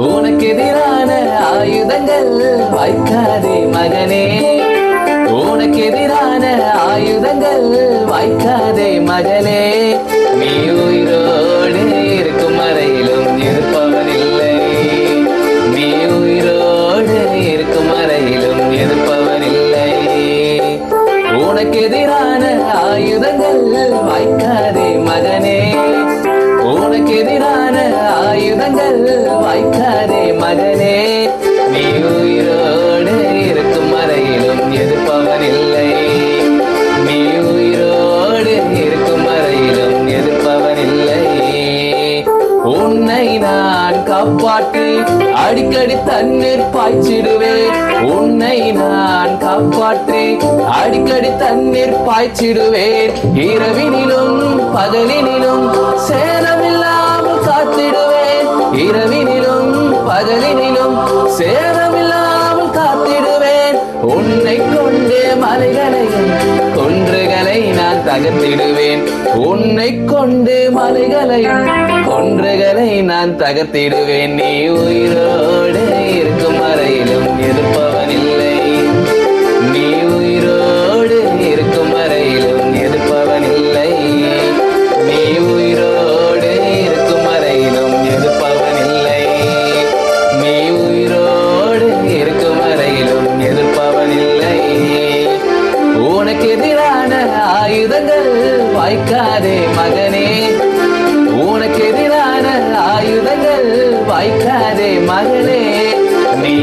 உனக்கு எதிரான ஆயுதங்கள் வாய்க்காதே மகனே, உனக்கு எதிரான ஆயுதங்கள் வாய்க்காதே மகளே. நீ உயிரோடு இருக்கும் வரையிலும் எதிர்ப்பவன் இல்லை, நீ உயிரோடு இருக்கும் வரையிலும் எதிர்ப்பவன் இல்லை. உனக்கு எதிரான ஆயுதங்கள் வாய்க்காதே மகனே, உனக்கு எதிரான ஆயுதங்கள் வாய்க்காதே மகனே. நீ உயிரோடு இருக்கும் வரையிலும் எதிர்ப்பவன் இல்லை, நீ உயிரோடு இருக்கும் வரையிலும் எதிர்ப்பவன் இல்லை. உன்னை நான் காப்பாற்றி அடிக்கடி தண்ணீர் பாய்ச்சிடுவேன், உன்னை நான் காப்பாற்றி அடிக்கடி தண்ணீர் பாய்ச்சிடுவேன். இரவினிலும் பகலினிலும் சேதமில்லாமல் காத்திடுவேன், இரவினிலும் பகலினிலும் சேதமில்லாமல் காத்திடுவேன். உன்னை கொண்டு மலைகளையும் கொன்றுகளை நான் தகர்த்திடுவேன், உன்னை கொண்டு மலைகளையும் கொன்றுகளை நான் தகர்த்திடுவேன். நீ உயிரோடு இருக்கும் வரையிலும் எதிர்ப்பவன் இல்லை, நீ உயிரோடு இருக்கும் வரையிலும் எதிர்ப்பவன் இல்லை, நீ உயிரோடு இருக்கும் வரையிலும் எதிர்ப்பவன் இல்லை, நீ உயிரோடு இருக்கும் வரையிலும் எதிர்ப்பவன் இல்லை. உனக்கு எதிரான ஆயுதங்கள் வாய்க்காதே மகனே, உனக்கு எதிரான ஆயுதங்கள் வாய்க்காதே மகளே. நீ